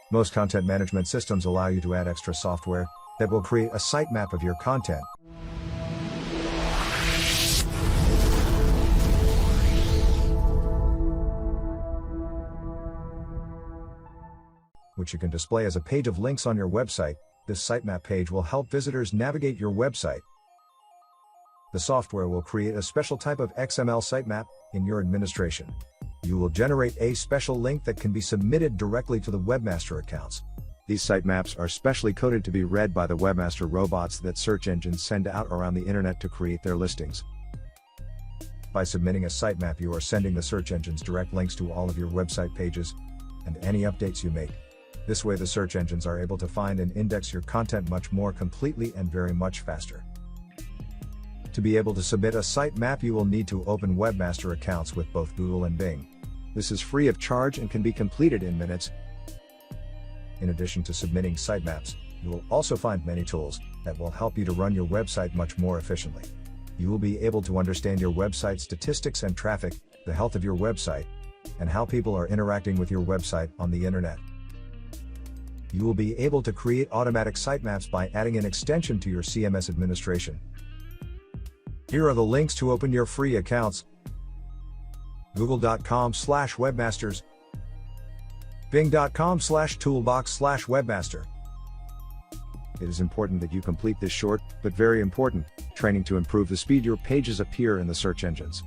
Most content management systems allow you to add extra software that will create a sitemap of your content. Which you can display as a page of links on your website. This sitemap page will help visitors navigate your website. The software will create a special type of XML sitemap in your administration. You will generate a special link that can be submitted directly to the webmaster accounts. These sitemaps are specially coded to be read by the webmaster robots that search engines send out around the internet to create their listings. By submitting a sitemap, you are sending the search engines direct links to all of your website pages and any updates you make. This way the search engines are able to find and index your content much more completely and very much faster. To be able to submit a sitemap, you will need to open webmaster accounts with both Google and Bing. This is free of charge and can be completed in minutes. In addition to submitting sitemaps, you will also find many tools that will help you to run your website much more efficiently. You will be able to understand your website statistics and traffic, the health of your website, and how people are interacting with your website on the internet. You will be able to create automatic sitemaps by adding an extension to your CMS administration. Here are the links to open your free accounts: google.com/webmasters, bing.com/toolbox/webmaster. It is important that you complete this short, but very important, training to improve the speed your pages appear in the search engines.